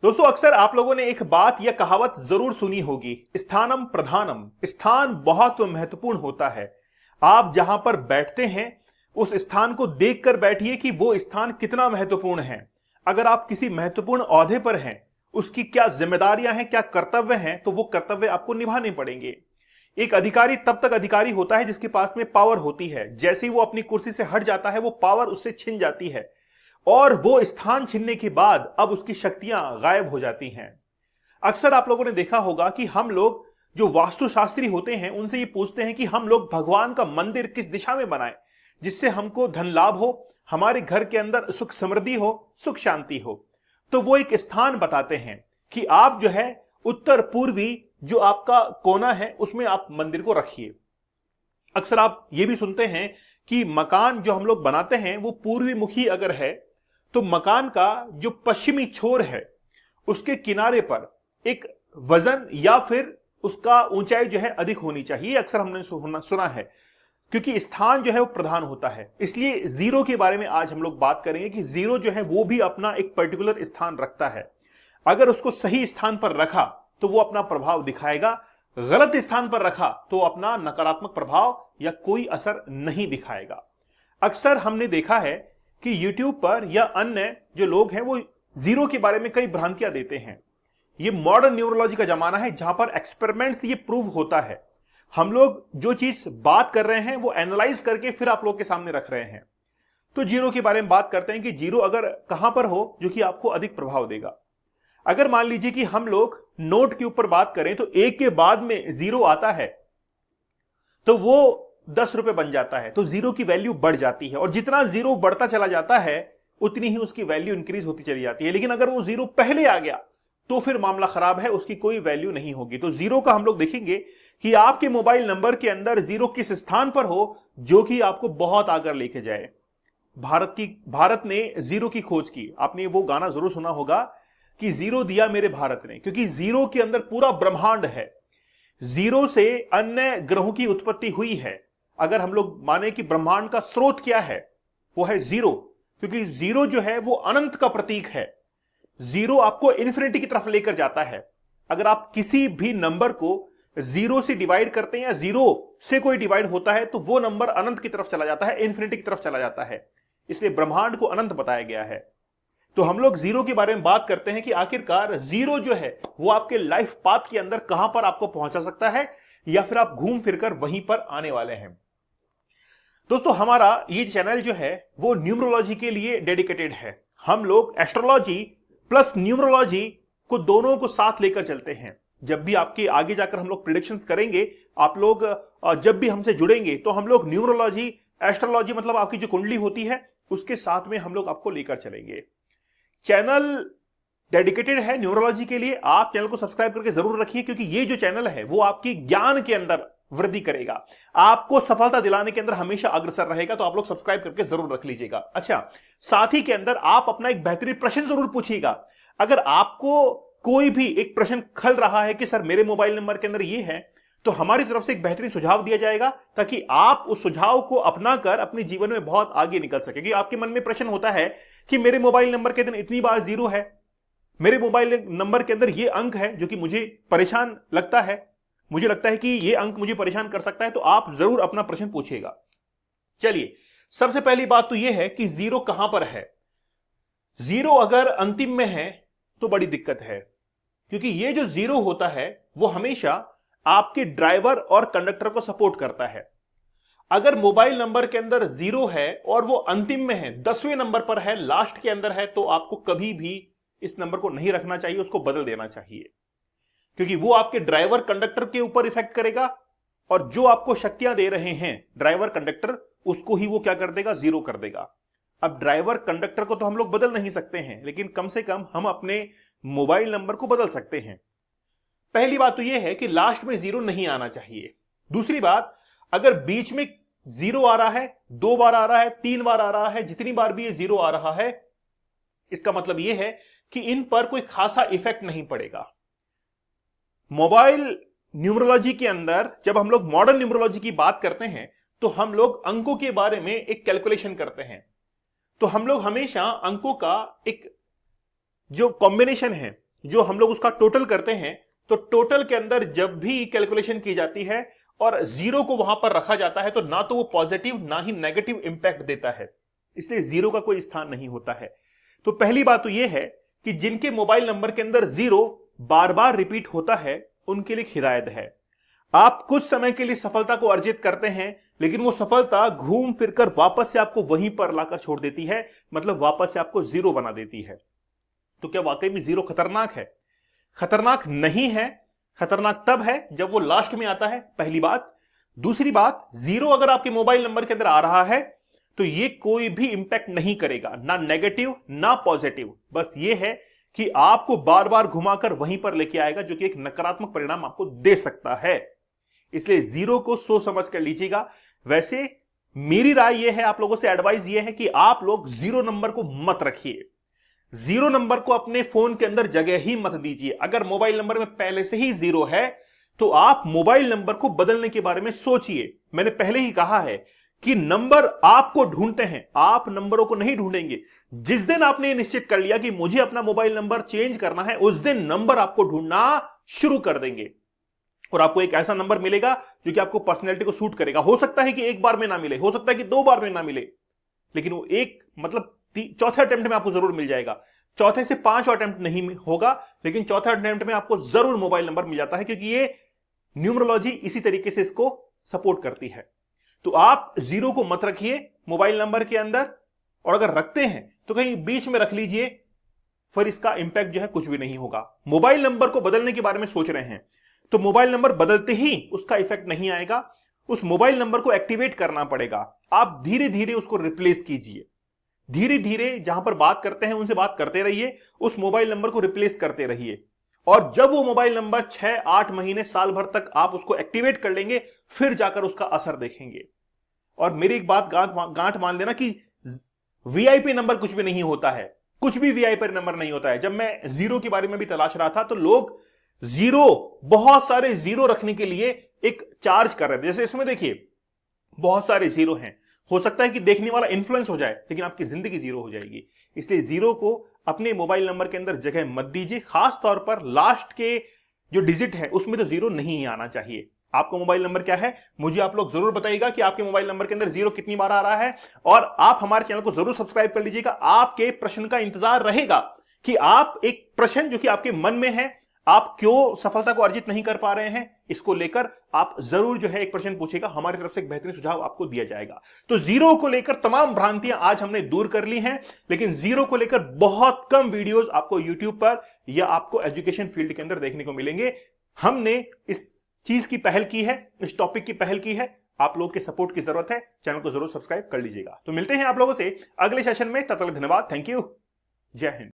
दोस्तों, अक्सर आप लोगों ने एक बात या कहावत जरूर सुनी होगी, स्थानम प्रधानम। स्थान बहुत महत्वपूर्ण होता है। आप जहां पर बैठते हैं उस स्थान को देखकर बैठिए कि वो स्थान कितना महत्वपूर्ण है। अगर आप किसी महत्वपूर्ण ओहदे पर हैं, उसकी क्या जिम्मेदारियां हैं, क्या कर्तव्य हैं, तो वो कर्तव्य आपको निभाने पड़ेंगे। एक अधिकारी तब तक अधिकारी होता है जिसके पास में पावर होती है। जैसे ही वो अपनी कुर्सी से हट जाता है, वो पावर उससे छिन जाती है और वो स्थान छीनने के बाद अब उसकी शक्तियां गायब हो जाती हैं। अक्सर आप लोगों ने देखा होगा कि हम लोग जो वास्तुशास्त्री होते हैं उनसे ये पूछते हैं कि हम लोग भगवान का मंदिर किस दिशा में बनाएं जिससे हमको धन लाभ हो, हमारे घर के अंदर सुख समृद्धि हो, सुख शांति हो। तो वो एक स्थान बताते हैं कि आप जो है उत्तर पूर्वी जो आपका कोना है उसमें आप मंदिर को रखिए। अक्सर आप ये भी सुनते हैं कि मकान जो हम लोग बनाते हैं वो पूर्वी मुखी अगर है तो मकान का जो पश्चिमी छोर है उसके किनारे पर एक वजन या फिर उसका ऊंचाई जो है अधिक होनी चाहिए। अक्सर हमने सुना है, क्योंकि स्थान जो है वो प्रधान होता है। इसलिए जीरो के बारे में आज हम लोग बात करेंगे कि जीरो जो है वो भी अपना एक पर्टिकुलर स्थान रखता है। अगर उसको सही स्थान पर रखा तो वो अपना प्रभाव दिखाएगा, गलत स्थान पर रखा तो अपना नकारात्मक प्रभाव या कोई असर नहीं दिखाएगा। अक्सर हमने देखा है कि YouTube पर या अन्य जो लोग हैं वो जीरो के बारे में कई भ्रांतियां देते हैं। ये मॉडर्न न्यूरोलॉजी का जमाना है जहां पर एक्सपेरिमेंट्स ये प्रूव होता है। हम लोग जो चीज बात कर रहे हैं वो एनालाइज करके फिर आप लोग के सामने रख रहे हैं। तो जीरो के बारे में बात करते हैं कि जीरो अगर कहां पर हो जो कि आपको अधिक प्रभाव देगा। अगर मान लीजिए कि हम लोग नोट के ऊपर बात करें तो एक के बाद में जीरो आता है तो वो 10 रुपए बन जाता है, तो जीरो की वैल्यू बढ़ जाती है और जितना जीरो बढ़ता चला जाता है उतनी ही उसकी वैल्यू इंक्रीज होती चली जाती है। लेकिन अगर वो जीरो पहले आ गया तो फिर मामला खराब है, उसकी कोई वैल्यू नहीं होगी। तो जीरो का हम लोग देखेंगे कि आपके मोबाइल नंबर के अंदर जीरो किस स्थान पर हो जो कि आपको बहुत आगे लेके जाए। भारत ने जीरो की खोज की। आपने वो गाना जरूर सुना होगा कि जीरो दिया मेरे भारत ने, क्योंकि जीरो के अंदर पूरा ब्रह्मांड है। जीरो से अन्य ग्रहों की उत्पत्ति हुई है। अगर हम लोग माने कि ब्रह्मांड का स्रोत क्या है, वो है जीरो, क्योंकि जीरो जो है वो अनंत का प्रतीक है। जीरो आपको इन्फिनिटी की तरफ लेकर जाता है। अगर आप किसी भी नंबर को जीरो से डिवाइड करते हैं या जीरो से कोई डिवाइड होता है तो वो नंबर अनंत की तरफ चला जाता है, इन्फिनिटी की तरफ चला जाता है। इसलिए ब्रह्मांड को अनंत बताया गया है। तो हम लोग जीरो के बारे में बात करते हैं कि आखिरकार जीरो जो है वो आपके लाइफ पाथ के अंदर कहां पर आपको पहुंचा सकता है या फिर आप घूम फिरकर वहीं पर आने वाले हैं। दोस्तों, हमारा ये चैनल जो है वो न्यूमरोलॉजी के लिए डेडिकेटेड है। हम लोग एस्ट्रोलॉजी प्लस न्यूमरोलॉजी को दोनों को साथ लेकर चलते हैं। जब भी आपके आगे जाकर हम लोग प्रिडिक्शंस करेंगे, आप लोग जब भी हमसे जुड़ेंगे तो हम लोग न्यूमरोलॉजी, एस्ट्रोलॉजी मतलब आपकी जो कुंडली होती है उसके साथ में हम लोग आपको लेकर चलेंगे। चैनल डेडिकेटेड है न्यूमरोलॉजी के लिए। आप चैनल को सब्सक्राइब करके जरूर रखिए, क्योंकि ये जो चैनल है वो आपकी ज्ञान के अंदर वृद्धि करेगा, आपको सफलता दिलाने के अंदर हमेशा अग्रसर रहेगा। तो आप लोग सब्सक्राइब करके जरूर रख लीजिएगा। अच्छा, साथ ही के अंदर आप अपना एक बेहतरीन प्रश्न जरूर पूछिएगा। अगर आपको कोई भी एक प्रश्न खल रहा है कि सर मेरे मोबाइल नंबर के अंदर ये है, तो हमारी तरफ से एक बेहतरीन सुझाव दिया जाएगा ताकि आप उस सुझाव को अपनाकर अपने जीवन में बहुत आगे निकल सके। क्योंकि आपके मन में प्रश्न होता है कि मेरे मोबाइल नंबर के अंदर इतनी बार जीरो है, मेरे मोबाइल नंबर के अंदर ये अंक है जो कि मुझे परेशान लगता है, मुझे लगता है कि ये अंक मुझे परेशान कर सकता है। तो आप जरूर अपना प्रश्न पूछिएगा। चलिए, सबसे पहली बात तो यह है कि जीरो कहां पर है। जीरो अगर अंतिम में है तो बड़ी दिक्कत है, क्योंकि ये जो जीरो होता है वो हमेशा आपके ड्राइवर और कंडक्टर को सपोर्ट करता है। अगर मोबाइल नंबर के अंदर जीरो है और वो अंतिम में है, 10वें नंबर पर है, लास्ट के अंदर है, तो आपको कभी भी इस नंबर को नहीं रखना चाहिए, उसको बदल देना चाहिए। क्योंकि वो आपके ड्राइवर कंडक्टर के ऊपर इफेक्ट करेगा और जो आपको शक्तियां दे रहे हैं ड्राइवर कंडक्टर, उसको ही वो क्या कर देगा, जीरो कर देगा। अब ड्राइवर कंडक्टर को तो हम लोग बदल नहीं सकते हैं, लेकिन कम से कम हम अपने मोबाइल नंबर को बदल सकते हैं। पहली बात तो यह है कि लास्ट में जीरो नहीं आना चाहिए। दूसरी बात, अगर बीच में जीरो आ रहा है, 2 बार आ रहा है, 3 बार आ रहा है, जितनी बार भी ये जीरो आ रहा है, इसका मतलब यह है कि इन पर कोई खासा इफेक्ट नहीं पड़ेगा। मोबाइल न्यूमरोलॉजी के अंदर जब हम लोग मॉडर्न न्यूमरोलॉजी की बात करते हैं तो हम लोग अंकों के बारे में एक कैलकुलेशन करते हैं। तो हम लोग हमेशा अंकों का एक जो कॉम्बिनेशन है जो हम लोग उसका टोटल करते हैं, तो टोटल के अंदर जब भी कैलकुलेशन की जाती है और जीरो को वहां पर रखा जाता है, तो ना तो वो पॉजिटिव ना ही नेगेटिव इंपैक्ट देता है, इसलिए जीरो का कोई स्थान नहीं होता है। तो पहली बात तो यह है कि जिनके मोबाइल नंबर के अंदर जीरो बार बार रिपीट होता है, उनके लिए हिदायत है, आप कुछ समय के लिए सफलता को अर्जित करते हैं, लेकिन वो सफलता घूम फिरकर वापस से आपको वहीं पर लाकर छोड़ देती है, मतलब वापस से आपको जीरो बना देती है। तो क्या वाकई में जीरो खतरनाक है? खतरनाक नहीं है। खतरनाक तब है जब वो लास्ट में आता है, पहली बात। दूसरी बात, जीरो अगर आपके मोबाइल नंबर के अंदर आ रहा है तो ये कोई भी इंपैक्ट नहीं करेगा, ना नेगेटिव ना पॉजिटिव, बस ये है कि आपको बार बार घुमाकर वहीं पर लेके आएगा, जो कि एक नकारात्मक परिणाम आपको दे सकता है। इसलिए जीरो को सोच समझ कर लीजिएगा। वैसे मेरी राय यह है, आप लोगों से एडवाइस यह है कि आप लोग जीरो नंबर को मत रखिए, जीरो नंबर को अपने फोन के अंदर जगह ही मत दीजिए। अगर मोबाइल नंबर में पहले से ही जीरो है तो आप मोबाइल नंबर को बदलने के बारे में सोचिए। मैंने पहले ही कहा है कि नंबर आपको ढूंढते हैं, आप नंबरों को नहीं ढूंढेंगे। जिस दिन आपने निश्चित कर लिया कि मुझे अपना मोबाइल नंबर चेंज करना है, उस दिन नंबर आपको ढूंढना शुरू कर देंगे और आपको एक ऐसा नंबर मिलेगा जो कि आपको पर्सनैलिटी को सूट करेगा। हो सकता है कि एक बार में ना मिले, हो सकता है कि 2 बार में ना मिले, लेकिन वो एक मतलब चौथे अटेम्प्ट में आपको जरूर मिल जाएगा। चौथे से 5 अटेम्प्ट नहीं होगा, लेकिन चौथे अटेम्प्ट में आपको जरूर मोबाइल नंबर मिल जाता है, क्योंकि ये न्यूमरोलॉजी इसी तरीके से इसको सपोर्ट करती है। तो आप जीरो को मत रखिए मोबाइल नंबर के अंदर, और अगर रखते हैं तो कहीं बीच में रख लीजिए, फिर इसका इंपैक्ट जो है कुछ भी नहीं होगा। मोबाइल नंबर को बदलने के बारे में सोच रहे हैं तो मोबाइल नंबर बदलते ही उसका इफेक्ट नहीं आएगा, उस मोबाइल नंबर को एक्टिवेट करना पड़ेगा। आप धीरे धीरे उसको रिप्लेस कीजिए, धीरे धीरे जहां पर बात करते हैं उनसे बात करते रहिए, उस मोबाइल नंबर को रिप्लेस करते रहिए, और जब वो मोबाइल नंबर 6-8 महीने साल भर तक आप उसको एक्टिवेट कर लेंगे, फिर जाकर उसका असर देखेंगे। और मेरी एक बात गांठ मान लेना कि वीआईपी नंबर कुछ भी नहीं होता है, कुछ भी वीआईपी नंबर नहीं होता है। जब मैं जीरो के बारे में भी तलाश रहा था तो लोग जीरो, बहुत सारे जीरो रखने के लिए एक चार्ज कर रहे थे। जैसे इसमें देखिए बहुत सारे जीरो हैं, हो सकता है कि देखने वाला इन्फ्लुएंस हो जाए, लेकिन आपकी जिंदगी जीरो हो जाएगी। इसलिए जीरो को अपने मोबाइल नंबर के अंदर जगह मत दीजिए, खास तौर पर लास्ट के जो डिजिट है उसमें तो जीरो नहीं आना चाहिए। आपका मोबाइल नंबर क्या है, मुझे आप लोग जरूर बताइएगा कि आपके मोबाइल नंबर के अंदर जीरो कितनी बार आ रहा है, और आप हमारे चैनल को जरूर सब्सक्राइब कर लीजिएगा। आपके प्रश्न का इंतजार रहेगा कि आप एक प्रश्न जो कि आपके मन में है, आप क्यों सफलता को अर्जित नहीं कर पा रहे हैं, इसको लेकर आप जरूर जो है एक प्रश्न पूछेगा, हमारी तरफ से एक बेहतरीन सुझाव आपको दिया जाएगा। तो जीरो को लेकर तमाम भ्रांतियां आज हमने दूर कर ली हैं, लेकिन जीरो को लेकर बहुत कम वीडियोस आपको यूट्यूब पर या आपको एजुकेशन फील्ड के अंदर देखने को मिलेंगे। हमने इस चीज की पहल की है, इस टॉपिक की पहल की है, आप लोग के सपोर्ट की जरूरत है। चैनल को जरूर सब्सक्राइब कर लीजिएगा। तो मिलते हैं आप लोगों से अगले सेशन में, तब तक धन्यवाद, थैंक यू, जय हिंद।